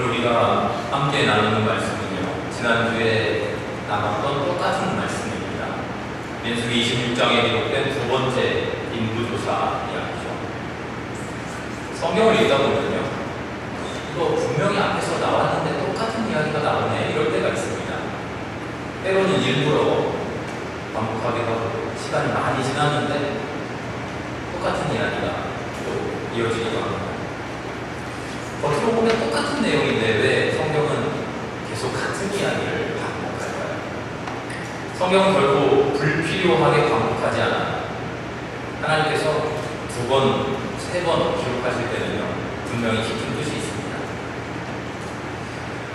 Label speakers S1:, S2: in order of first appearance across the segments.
S1: 오늘 우리가 함께 나누는 말씀은요, 지난주에 나눴던 똑같은 말씀입니다. 민수기 26장에 기록된 두 번째 인구조사 이야기죠. 성경을 읽다 보면요, 이거 분명히 앞에서 나왔는데 똑같은 이야기가 나오네, 이럴 때가 있습니다. 때로는 일부러 반복하기도 하고 시간이 많이 지났는데 똑같은 이야기가 또 이어지기도 합니다. 겉으로 보면 똑같은 내용인데 왜 성경은 계속 같은 이야기를 반복할까요? 성경은 결코 불필요하게 반복하지 않아요. 하나님께서 두 번, 세 번 기록하실 때는요, 분명히 깊은 뜻이 있습니다.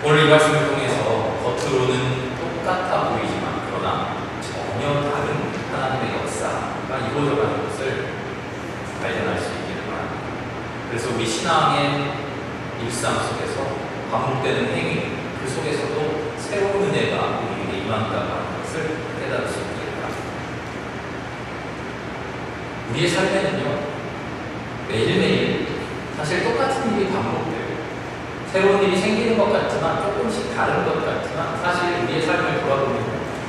S1: 오늘 이 말씀을 통해서 겉으로는 똑같아 보이지만 그러나 전혀 다른 하나님의 역사가 이루어져가는 것을 발견할 수 있기를 바랍니다. 그래서 우리 신앙의 일상 속에서 반복되는 행위, 그 속에서도 새로운 은혜가 우리에게 임한다는 것을 깨달을 수 있기를 바랍니다. 우리의 삶에는요, 매일매일 사실 똑같은 일이 반복돼요. 새로운 일이 생기는 것 같지만 조금씩 다른 것 같지만 사실 우리의 삶을 돌아보면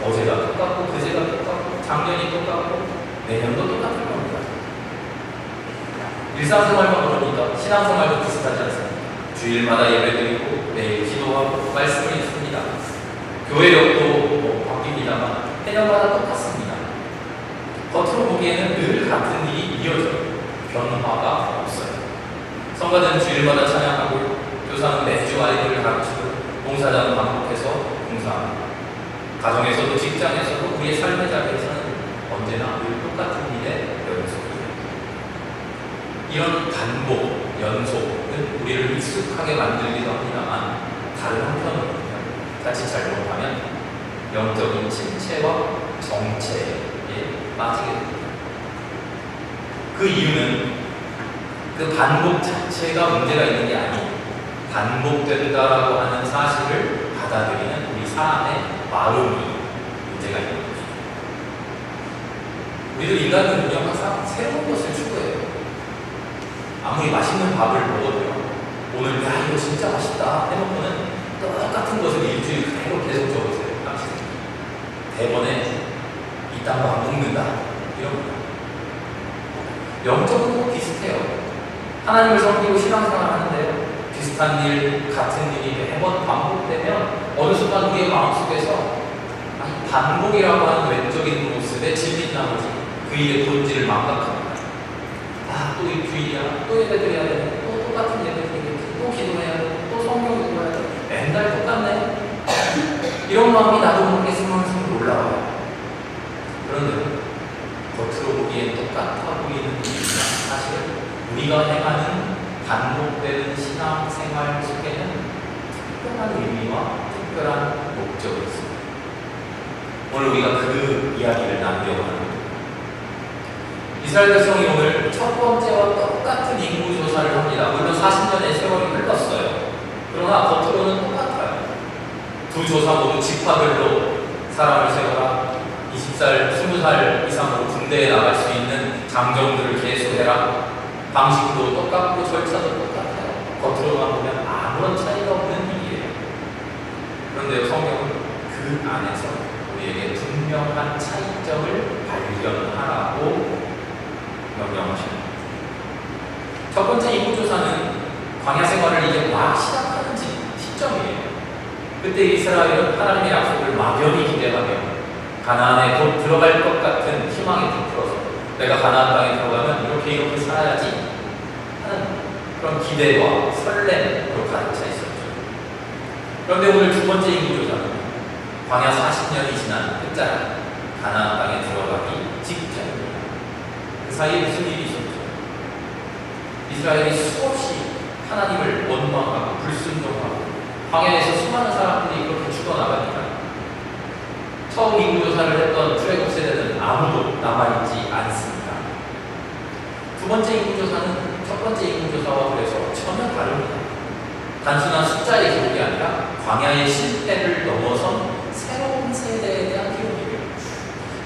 S1: 어제가 똑같고 그제가 똑같고 작년이 똑같고 내년도 똑같을 겁니다. 일상생활만 그러니까 신앙생활도 비슷하지 않습니까? 주일마다 예배드리고 매일 기도하고 말씀을 읽습니다. 교회력도 바뀝니다만 해년마다 똑같습니다. 겉으로 보기에는 늘 같은 일이 이어져요. 변화가 없어요. 성가대는 주일마다 찬양하고 교사는 매주 아이들을 가르치고 봉사자는 반복해서 봉사합니다. 가정에서도 직장에서도 우리의 삶의 자리에서는 언제나 늘 똑같은 일에 연속이에요. 이런 반복, 연속은 우리를 익숙하게 만들기도 합니다만 다른 한편으로는 자칫 잘못하면 영적인 침체와 정체에 빠지게 됩니다. 그 이유는 그 반복 자체가 문제가 있는 게 아니고 반복된다라고 하는 사실을 받아들이는 우리 사람의 마음이 문제가 있는 것이죠. 우리도 인간은요, 항상 새로운 것을 추구해요. 아무리 맛있는 밥을 먹어도요, 오늘 야 이거 진짜 맛있다 해놓고는 똑같은 것을 일주일 그대로 계속 적으세요. 대번에 이딴 거 안 먹는다 이런 거예요. 영적으로 비슷해요. 하나님을 섬기고 신앙생활 하는데요, 비슷한 일, 같은 일이 매번 반복되면 어느 순간 우리의 마음속에서 반복이라고 하는 외적인 모습에 질린 나머지 그 일의 본질을 망각합니다. 또 이 주일이야, 또 예배드려야 돼, 또 똑같은 예배드리겠지, 또 기도해야 돼, 또 성경 읽어야 돼, 맨날 똑같네. 이런 마음이 나도 모르게 스물스물 올라와요. 그런데 겉으로 보기엔 똑같아 보이는 일이지만 사실 우리가 행하는 반복되는 신앙생활 속에는 특별한 의미와 특별한 목적이 있습니다. 오늘 우리가 그 이야기를 나누려고 합니다. 이스라엘 백성이 오늘 첫 번째와 똑같은 인구조사를 합니다. 물론 40년의 세월이 흘렀어요. 그러나 겉으로는 똑같아요. 두 조사 모두 지파별로 사람을 세워라, 20살, 20살 이상으로 군대에 나갈 수 있는 장정들을 계수해라, 방식도 똑같고 절차도 똑같아요. 겉으로만 보면 아무런 차이가 없는 일이에요. 그런데 성경은 그 안에서 우리에게 분명한 차이점을 발견하라고 명령하십니다. 첫 번째 인구조사는 광야 생활을 이제 막 시작하는 시점이에요. 그때 이스라엘은 하나님의 약속을 막연히 기대하며 가나안에 곧 들어갈 것 같은 희망에 부풀어서 내가 가나안 땅에 들어가면 이렇게 살아야지 하는 그런 기대와 설렘으로 가득 차 있었죠. 그런데 오늘 두 번째 인구조사는 광야 40년이 지난 끝자락 가나안 땅에 들어가기 직전입니다. 그 사이에 무슨 일이 있었죠? 이스라엘이 수없이 하나님을 원망하고 불순종하고 광야에서 수많은 사람들이 그렇게 죽어나가니까 처음 인구조사를 했던 출애굽 세대는 아무도 남아있지 않습니다. 두 번째 인구조사는 첫 번째 인구조사와 그래서 전혀 다릅니다. 단순한 숫자의 기록이 아니라 광야의 실패를 넘어선 새로운 세대에 대한 기록이에요.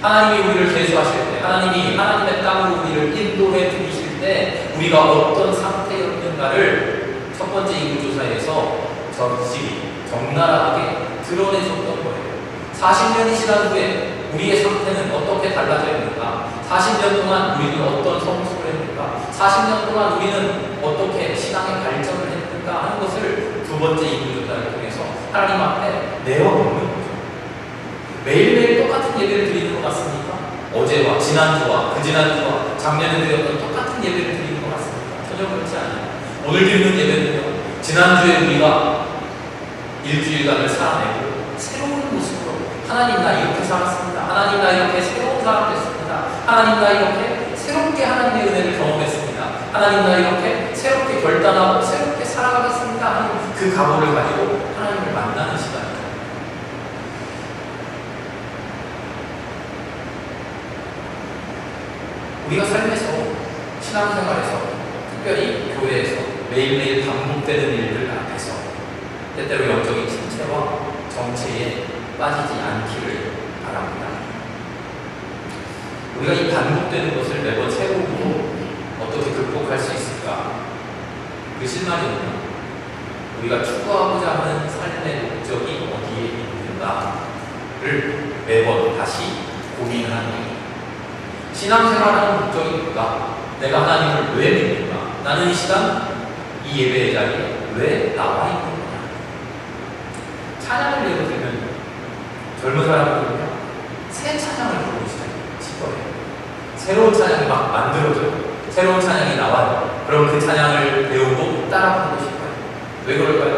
S1: 하나님이 우리를 계수하실 때, 하나님이 하나님의 땅으로 우리를 인도해 주실 때 우리가 어떤 상태였는가를 첫 번째 인구조사에서 절실히 적나라하게 드러내줬던 거예요. 40년이 지난 후에 우리의 상태는 어떻게 달라져 있는가? 40년 동안 우리는 어떤 성숙을 했는가? 40년 동안 우리는 어떻게 신앙의 발전을 했는가 하는 것을 두 번째 인물들을 통해서 하나님 앞에 내어놓는 거죠. 매일매일 똑같은 예배를 드리는 것 같습니까? 어제와 지난주와 그 지난주와 작년에 드렸던 똑같은 예배를 드리는 것 같습니까? 전혀 그렇지 않아요. 오늘 드리는 예배는요, 지난주에 우리가 일주일간을 살아내고 새로운 모습으로 하나님 나 이렇게 살았습니다. 하나님 나 이렇게 새로운 사람 됐습니다. 하나님 나 이렇게 새롭게 하나님의 은혜를 경험했습니다. 하나님 나 이렇게 새롭게 결단하고 새롭게 살아가겠습니다 하는 그 각오를 가지고 하나님을 만나는 시간입니다. 우리가 삶에서 신앙생활에서 특별히 교회에서 매일매일 반복되는 일들 앞에서 때때로 영적인 침체와 정체에 빠지지 않기를 바랍니다. 우리가 이 반복되는 것을 매번 새로우로 어떻게 극복할 수 있을까? 그 실마리는요, 우리가 추구하고자 하는 삶의 목적이 어디에 있는가를 매번 다시 고민하는 거예요. 신앙생활하는 목적이 뭘까? 내가 하나님을 왜 믿는가? 나는 이 시간 이 예배의 자리에 왜 나와 있는 거냐? 찬양을 예로 들면 젊은 사람들은요, 새 찬양을 부르기 시작해요. 새로운 찬양이 막 만들어져요. 새로운 찬양이 나와요. 그럼 그 찬양을 배우고 따라 부르고 싶어요. 왜 그럴까요?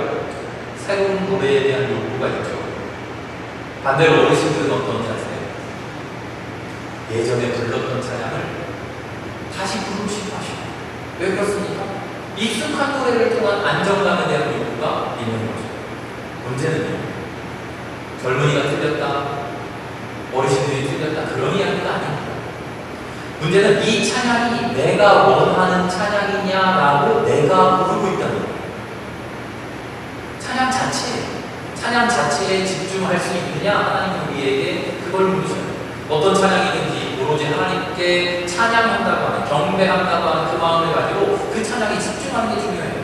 S1: 새로운 노래에 대한 욕구가 있죠. 반대로 어르신들은 어떤 자세요? 예전에 불렀던 찬양을 다시 부르고 싶어 하시고. 왜 그렇습니까? 익숙한 노래를 통한 안정감에 대한 욕구가 있는 거죠. 문제는요, 젊은이가 틀렸다, 어르신들이 틀렸다, 그런 이야기가 아닙니다. 문제는 이 찬양이 내가 원하는 찬양이냐라고 내가 부르고 있다는 거예요. 찬양 자체에 집중할 수 있느냐? 하나님은 우리에게 그걸 물으셔요. 어떤 찬양이든지 오로지 하나님께 찬양한다고 하는, 경배한다고 하는 그 마음을 가지고 그 찬양에 집중하는 게 중요해요.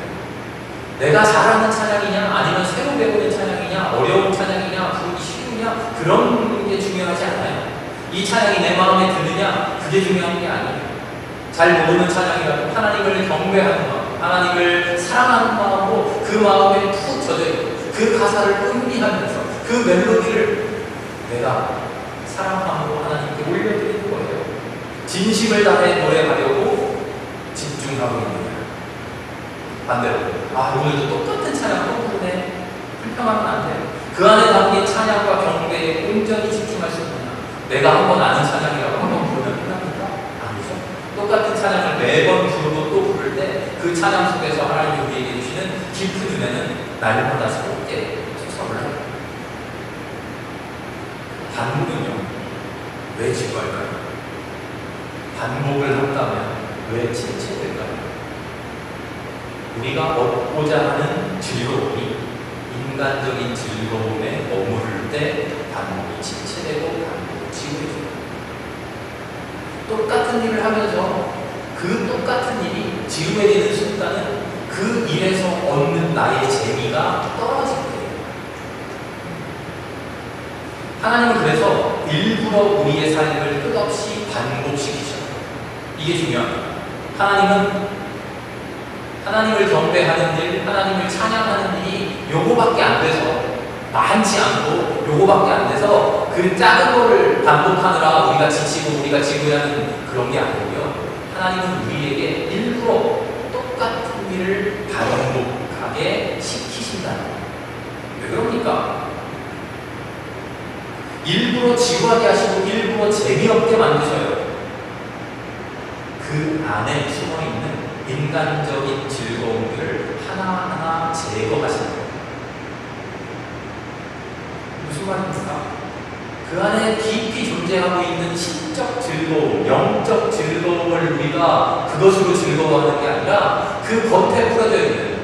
S1: 내가 잘하는 찬양이냐, 아니면 새로 배우는 찬양이냐, 어려운 찬양이냐, 부르기 쉬우냐, 그런 게 중요하지 않아요. 이 찬양이 내 마음에 드느냐, 그게 중요한 게 아니에요. 잘 모르는 찬양이라도 하나님을 경배하는 마음, 하나님을 사랑하는 마음으로 그 마음에 푹 젖어있고 그 가사를 음미하면서 그 멜로디를 내가 사랑함으로 하나님께 올려드리는 거예요. 진심을 다해 노래하려고 집중하고 있는 거예요. 반대로 오늘도 똑같은 찬양 또 부르네, 불평하면 안 돼요. 그 안에 담긴 찬양과 경배에 온전히 집중할 수 있느냐? 내가 한번 아는 찬양이라고 한번 부르면 끝납니까? 아니죠. 똑같은 찬양을 매번 부르고 또 부를 때 그 찬양 속에서 하나님이 우리에게 주시는 깊은 은혜는 날마다 새롭게 솟아올라요. 반복은요, 왜 지루할까요? 반복을 한다면 왜 침체될까요? 우리가 얻고자 하는 즐거움이 인간적인 즐거움에 머무를 때 반복이 침체되고 반복이 지루해져요. 똑같은 일을 하면서 그 똑같은 일이 지루해지는 순간은 그 일에서 얻는 나의 재미가 떨어질 거예요. 하나님은 그래서 일부러 우리의 삶을 끝없이 반복시키셔요. 이게 중요합니다. 하나님을 경배하는 일, 하나님을 찬양하는 일이 요거밖에 안 돼서, 많지 않고 요거밖에 안 돼서 그 작은 거를 반복하느라 우리가 지치고 우리가 지루해하는 그런 게 아니고요. 하나님은 우리에게 일부러 똑같은 일을 반복하게 시키신다는 거예요. 왜 그럽니까? 일부러 지루하게 하시고 일부러 재미없게 만드셔요. 그 안에 숨어있는 인간적인 즐거움들을 하나하나 제거하시는 거예요. 무슨 말입니까? 그 안에 깊이 존재하고 있는 신적 즐거움, 영적 즐거움을 우리가 그것으로 즐거워하는 게 아니라 그 겉에 뿌려져 있는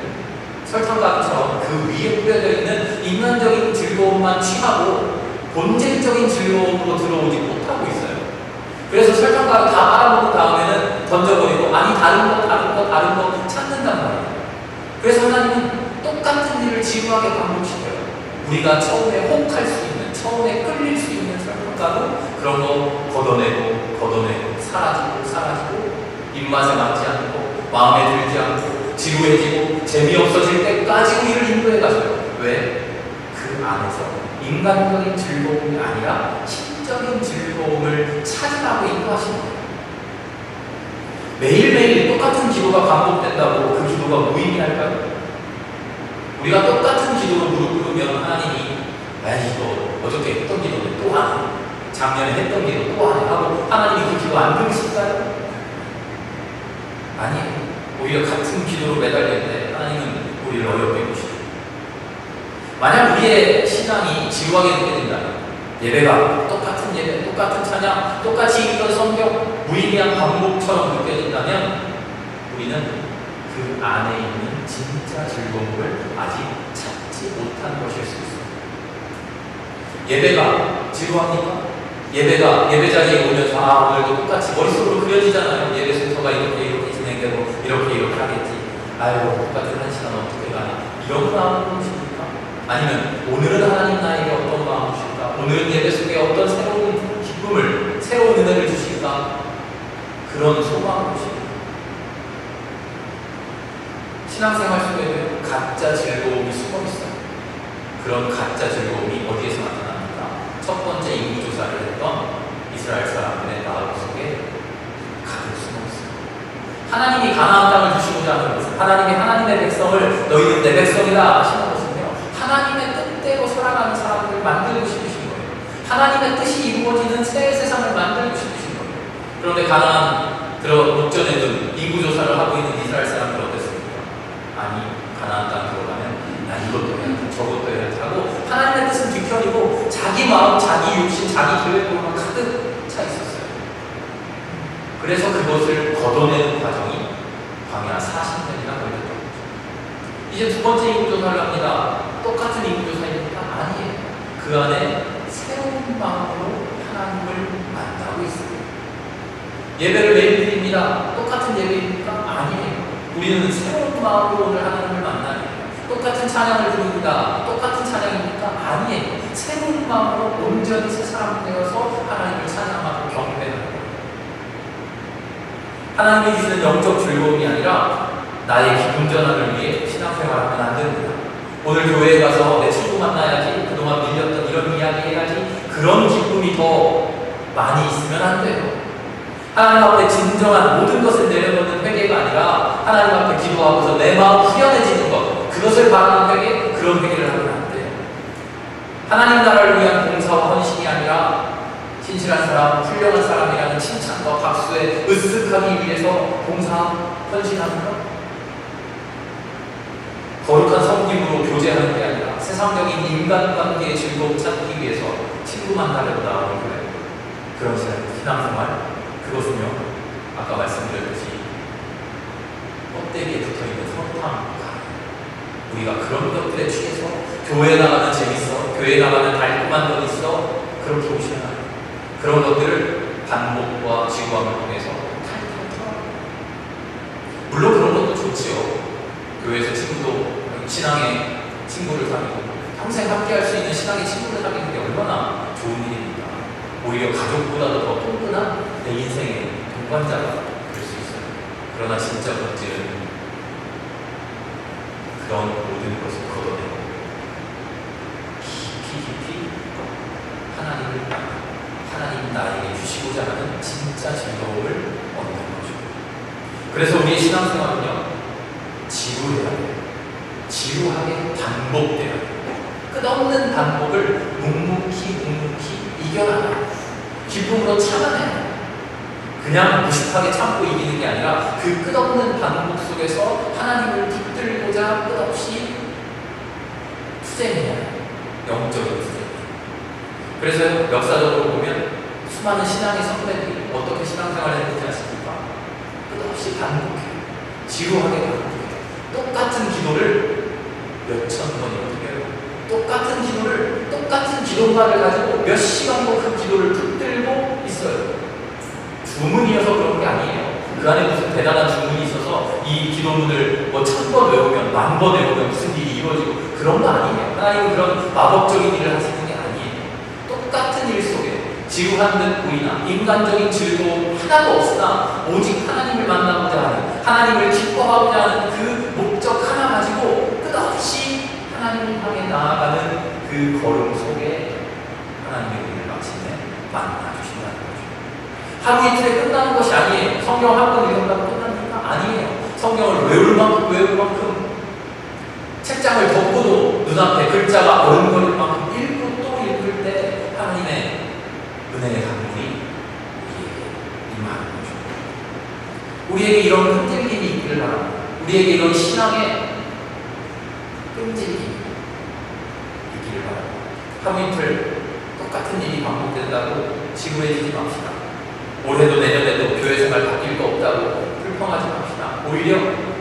S1: 설탕가루처럼 그 위에 뿌려져 있는 인간적인 즐거움만 취하고 본질적인 즐거움으로 들어오지 못하고 있어요. 그래서 설탕가루 다 빨아먹은 다음에는 던져버리고 다른 거 찾는단 말이에요. 그래서 하나님은 똑같은 일을 지루하게 지루하게 반복시켜요. 우리가 처음에 혹할 수 있는, 처음에 끌릴 수 있는 설명가로 그런 거 걷어내고 사라지고 입맛에 맞지 않고 마음에 들지 않고 지루해지고 재미없어질 때까지 우리를 인도해가줘요. 왜? 그 안에서 인간적인 즐거움이 아니라 신적인 즐거움을 찾으라고 인도하시는 거예요. 매일매일 똑같은 기도가 반복된다고 그 기도가 무의미할까요? 우리가 똑같은 기도로 무릎 꿇으면 하나님이 이거 어저께 했던 기도를 또 하네, 작년에 했던 기도 또 하네 하고 하나님이 그 기도 안 들으실까요? 아니에요. 오히려 같은 기도로 매달리는데 하나님은 우리를 어렵게 보시죠. 만약 우리의 신앙이 지루하게 느껴진다면, 예배가 똑같은 예배, 똑같은 찬양, 똑같이 읽던 성경, 무의미한 반복처럼 느껴진다면 우리는 그 안에 있는 진짜 즐거움을 아직 찾지 못한 것일 수 있습니다. 예배가 지루합니까? 예배 자리에 오면서 오늘도 똑같이 머릿속으로 그려지잖아요. 예배 순서가 이렇게 진행되고 이렇게 하겠지. 똑같은 한 시간 어떻게 가나, 이런 마음으로 오십니까? 아니면 오늘은 하나님 나에게 어떤 마음을 주실까? 오늘은 예배 속에 어떤 새로운 기쁨을, 새로운 은혜를 주실까? 그런 소망을 주십니다. 신앙생활 속에는 가짜 즐거움이 숨어있어요. 그런 가짜 즐거움이 어디에서 나타납니까? 첫 번째 인구조사를 했던 이스라엘 사람들의 마음 속에 가득 숨어있어요. 하나님이 가나안 땅을 주시고자 하는 것은, 하나님이 하나님의 백성을 너희는 내 백성이다 하시는 것은요, 하나님의 뜻대로 살아가는 사람들을 만들고 싶으신 거예요. 하나님의 뜻이 이루어지는 새 세상을 만들고 싶으신 거예요. 그런데 가나안 목전에는 인구조사를 하고 있는 이스라엘 사람들 어땠습니까? 가나안 땅 들어가면 이것도 해야 돼, 저것도 해야 돼 하고 하나님의 뜻은 뒤편이고 자기 마음, 자기 욕심, 자기 계획으로만 가득 차 있었어요. 그래서 그것을 걷어내는 과정이 광야 40년이나 걸렸던 거죠. 이제 두 번째 인구조사를 합니다. 똑같은 인구조사입니까? 아니에요. 그 안에 새로운 마음으로 하나님을 만나고 있습니다. 예배를 매일 드립니다. 똑같은 예배입니까? 아니에요. 우리는 새로운 마음으로 오늘 하나님을 만나야 해요. 똑같은 찬양을 부릅니다. 똑같은 찬양입니까? 아니에요. 새로운 마음으로 온전히 새 사람 되어서 하나님을 찬양하고 경배하는 거예요. 하나님이 주시는 영적 즐거움이 아니라 나의 기분 전환을 위해 신앙생활하면 안 됩니다. 오늘 교회에 가서 내 친구 만나야지, 그동안 밀렸던 이런 이야기 해야지, 그런 기쁨이 더 많이 있으면 안 돼요. 하나님 앞에 진정한 모든 것을 내려놓는 회개가 아니라 하나님 앞에 기도하고서 내 마음 후련해지는 것, 그것을 바라는 회개, 그런 회개를 하면 안 돼요. 하나님 나라를 위한 봉사와 헌신이 아니라 신실한 사람, 훌륭한 사람이라는 칭찬과 박수에 으쓱하기 위해서 봉사, 헌신하는 것, 거룩한 섬김으로 교제하는 게 아니라 세상적인 인간관계의 즐거움 찾기 위해서 친구 만나려고 나오는 거예요. 그런 신앙생활, 그것은요, 아까 말씀드렸듯이 껍데기에 붙어있는 설탕, 우리가 그런 것들에 취해서 교회 나가면 재밌어, 교회 나가면 달콤한 것 있어, 그렇게 오시면 안 돼요. 그런 것들을 반복과 지구함을 통해서 탈탈 털어요. 물론 그런 것도 좋지요. 교회에서 신앙의 친구를 사귀고 평생 함께할 수 있는 신앙의 친구를 사귀는 게 얼마나 좋은 일입니까? 오히려 가족보다도 더 통근한 내 인생의 동반자가 될 수 있어요. 그러나 진짜 본질은 그런 모든 것을 걷어내고 깊이 하나님을 만나, 하나님 나에게 주시고자 하는 진짜 즐거움을 얻는 거죠. 그래서 우리의 신앙생활은요, 지루해야 돼요. 지루하게 반복돼야 돼요. 끝없는 반복을 묵묵히 이겨나가요. 기쁨으로 참아내요. 그냥 무식하게 참고 이기는 게 아니라 그 끝없는 반복 속에서 하나님을 붙들고자 끝없이 투쟁해야 해요. 영적인 투쟁. 그래서 역사적으로 보면 수많은 신앙의 선배들이 어떻게 신앙생활을 했는지 아십니까? 끝없이 반복해요. 지루하게 반복해요. 똑같은 기도를 몇천 번이나 해요. 똑같은 기도를, 똑같은 기도만을 가지고 몇 시간도 그 기도를 붙들고 있어요. 주문이어서 그런 게 아니에요. 그 안에 무슨 대단한 주문이 있어서 이 기도문을 1000번 외우면, 10,000번 외우면 무슨 일이 이루어지고, 그 그런 거 아니에요. 하나님은 그런 마법적인 일을 하시는 게 아니에요. 똑같은 일 속에 지루한 듯 보이나 인간적인 즐거움 하나도 없으나 오직 하나님을 만나고자 하는, 하나님을 기뻐하고자 하는 그 목적 하나 가지고 끝없이 하나님을 향해 나아가는 그 걸음 속에 하나님의 우리를 마침내 만나주신다는 거죠. 하루 이틀에 끝나는 것이 아니에요. 성경 한 번 읽는다고 끝납니까? 아니에요. 성경을 외울 만큼 책장을 덮고도 눈앞에 글자가 어른거릴 만큼 읽고 또 읽을 때 하나님의 은혜의 강물이 우리에게 임하는 거죠. 우리에게 이런 끈질김이 있기를 바랍니다. 우리에게 이런 신앙의 끈질김이 있기를 바랍니다. 하루 이틀 똑같은 일이 반복된다고 지루해지지 맙시다. 올해도 내년에도 교회 생활 바뀔 거 없다고 불평하지 맙시다. 오히려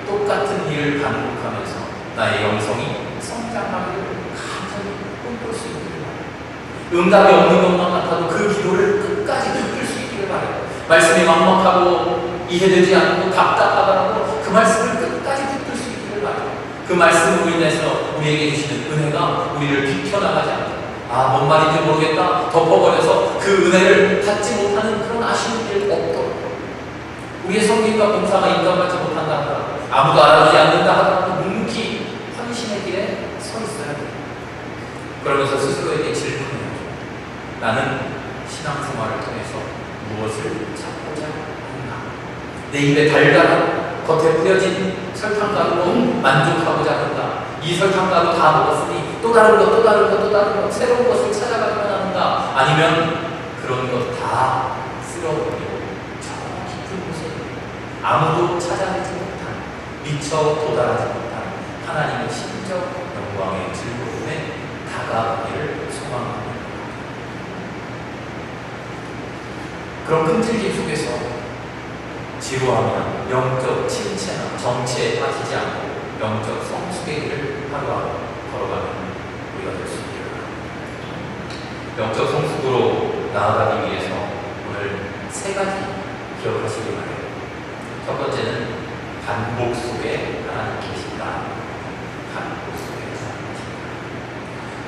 S1: 똑같은 일을 반복하면서 나의 영성이 성장하기를 간절히 꿈꿀 수 있기를 바랍니다. 응답이 없는 것만 같아도 그 기도를 끝까지 붙들 수 있기를 바라요. 말씀이 막막하고 이해되지 않고 답답하더라도 그 말씀을 끝까지 붙들 수 있기를 바라요. 그 말씀으로 인해서 우리에게 주시는 은혜가 우리를 비켜나가지 않고 뭔 말인지 모르겠다 덮어버려서 그 은혜를 받지 못하는 그런 아쉬운 일 없도록 우리의 성김과 봉사가 인정받지 못한다 하더라도 아무도 알아주지 않는다 하더라도 묵묵히 헌신의 길에 서 있어야 돼요. 그러면서 스스로에게 질문해야죠. 나는 신앙생활을 통해서 무엇을 찾고자 하는가? 내 입에 달달한 겉에 뿌려진 설탕가루로 만족하고자 한다. 이 설탕가루 다 먹었으니 또 다른 것 새로운 것을 찾아가기만 하는가? 아니면 그런 것 다 쓸어버리고 저 깊은 곳에 아무도 찾아내지 못한, 미처 도달하지 못한 하나님의 신적 영광의 즐거움에 다가가기를 소망합니다. 그런 끈질김 속에서 지루하면 영적 침체나 정체에 빠지지 않고 영적 성숙의 길을 하루하루 걸어가는 우리가 될 수 있기를 바랍니다. 영적 성숙으로 나아가기 위해서 오늘 세 가지 기억하시기 바랍니다. 첫 번째는 반복 속에 하나님 계신다. 반복 속에 하나님 계신다.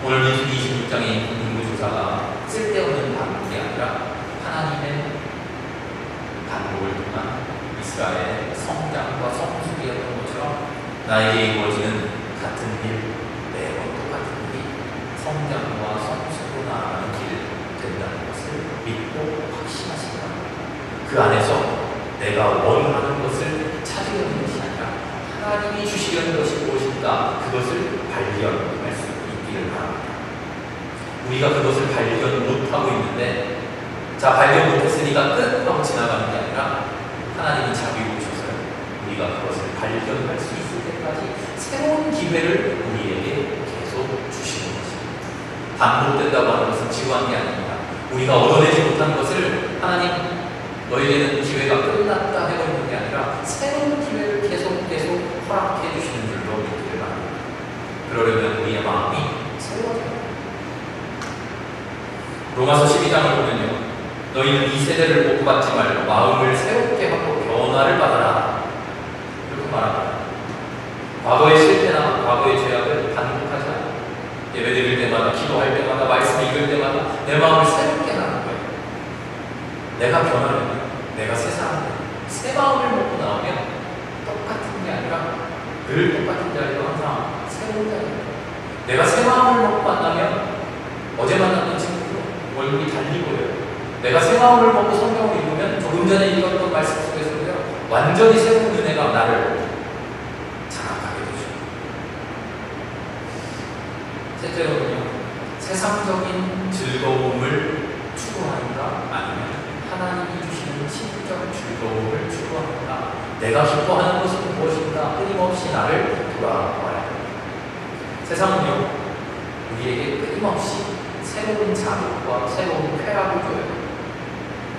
S1: 오늘 민수기 26장의 인구조사가 쓸데없는 반복이 아니라 하나님의 반복을 통한 이스라엘의 성장과 성숙이었던 것처럼 나에게 이루어지는 같은 일, 매번 똑같은 일이 성장과 성숙으로 나아가는 길 된다는 것을 믿고 확신하시기 바랍니다. 그 안에서 내가 원하는 것을 찾으려는 것이 아니라 하나님이 주시려는 것이 무엇인가 그것을 발견할 수 있기를 바랍니다. 우리가 그것을 발견 못하고 있는데 발견 못했으니까 끝! 하고 지나가는 게 아니라 하나님이 자비로 오셔서 우리가 그것을 발견할 수 있을 때까지 새로운 기회를 우리에게 계속 주시는 것입니다. 반복된다고 하는 것은 지루한 게 아닙니다. 우리가 얻어내지 못한 것을 하나님 너희에게는 기회가 끝났다 해버리는 게 아니라 새로운 기회를 계속 허락해 주시는 줄로 믿기를 바랍니다. 그러려면 우리의 마음이 새로워져야 합니다. 로마서 12장을 보면요, 너희는 이 세대를 복받지 말고 마음을 새롭게 하고 변화를 받아라. 이렇게 말합니다. 과거의 실패나 과거의 죄악을 반복하지 않고 예배 드릴 때마다, 기도할 때마다, 말씀 읽을 때마다 내 마음을 새롭게 하는 거예요. 내가 변하려면, 내가 새 사람을, 새 마음을 먹고 나오면 똑같은 게 아니라 늘 똑같은 자리도 항상 새로운 자리예요. 내가 새 마음을 먹고 만나면 어제 만났던 친구도 얼굴이 달리 보여요. 내가 새 마음을 먹고 성경을 읽으면 조금 전에 읽었던 말씀 속에서도요, 완전히 새로운 은혜가 나를 장악하게 되죠. 셋째로는요, 세상적인 즐거움을 추구하는가 아니면 하나님이 주시는 신적 즐거움을 추구하는가, 내가 기뻐하는 것이 무엇인가 끊임없이 나를 돌아봐야 합니다. 세상은요, 우리에게 끊임없이 새로운 자극과 새로운 쾌락을 줘요.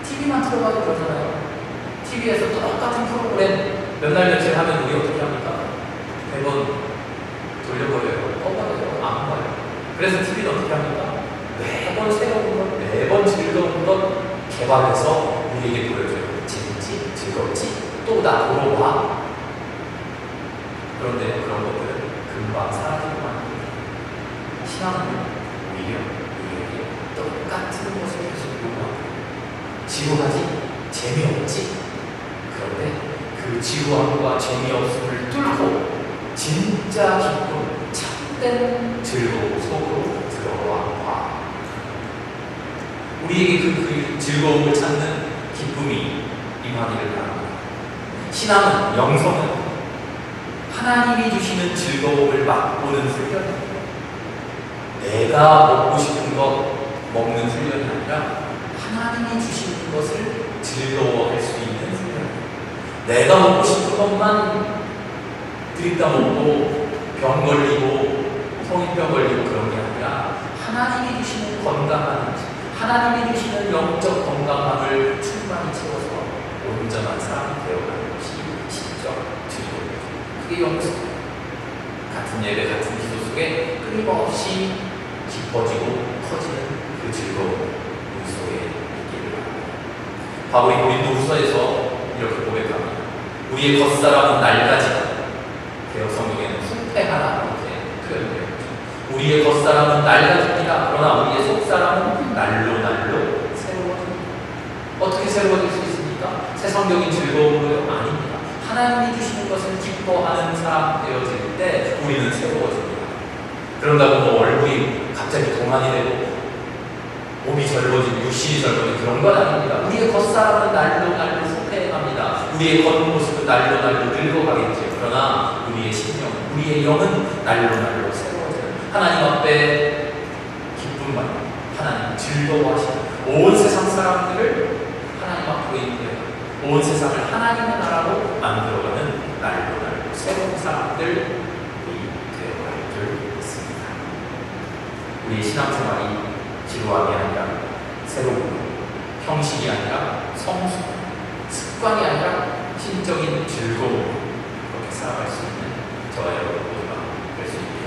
S1: TV만 틀어봐도 그러잖아요. TV에서 똑같은 프로그램 몇 날 며칠 하면 우리 어떻게 합니까? 매번 돌려버려요. 꺼버려요. 안 봐요. 그래서 TV는 어떻게 합니까? 매번 새로운 것, 매번 즐거운 것 개발해서 우리에게 보여줘요. 재밌지? 즐겁지? 또 나 보러 와. 그런데 그런 것들은 금방 사라지고 만 신앙은 오히려 우리에게 똑같은 것을 계속 요구합니다. 지루하지? 재미없지? 그런데 그 지루함과 재미없음을 뚫고 진짜 기쁨, 참된 즐거움 속으로 들어와. 우리에게 그 즐거움을 찾는 기쁨이 임하기를 바랍니다. 신앙은, 영성은 하나님이 주시는 즐거움을 맛보는 훈련입니다. 내가 먹고 싶은 것 먹는 훈련이 아니라 하나님이 주시는 것을 즐거워할 수 있는 훈련입니다. 내가 먹고 싶은 것만 들이다 먹고 병 걸리고 성인병 걸리고 그런 게 아니라 하나님이 주시는 건강한 음식, 하나님이 주시는 영적 건강함을 충만히 채워서 온전한 사람이 되어가는 것이 진짜 즐거움입니다. 그게 영성. 같은 예배, 같은 기도 속에 끊임없이 깊어지고 커지는 그 즐거움 우리 속에 있기를 바랍니다. 바울이 고린도후서에서 이렇게 고백합니다. 우리의 겉사람은 낡아지다. 개역 성경에는 후패하라 이렇게 표현되어 있죠. 우리의 겉사람은 낡아집니다. 그러나 우리의 속사람은 날로 새로워집니다. 어떻게 새로워질 수 있습니까? 세상적인 즐거움으로요? 아닙니다. 하나님이 주시는 것을 기뻐하는 사람 되어질 때 우리는 새로워집니다. 그런다고 뭐 얼굴이 갑자기 동안이 되고 몸이 젊어지고 육신이 젊어지고 그런 건 아닙니다. 우리의 겉사람은 날로 후패해갑니다. 우리의 겉모습은 날로 늙어가겠죠. 그러나 우리의 심령, 우리의 영은 날로 새로워져요. 하나님 앞에 기쁨 받는, 하나님 즐거워하시는 온 세상 사람들을 하나님 앞으로 인도해요. 온 세상을 하나님의 나라로 만들어가는 날로 새로운 사람들이 되어갈 줄 믿습니다. 우리의 신앙생활이 지루함이 아니라 새로운 형식이 아니라 성숙, 습관이 아니라 신적인 즐거움, 그렇게 살아갈 수 있는 저와 여러분 모두가 될 수 있습니다.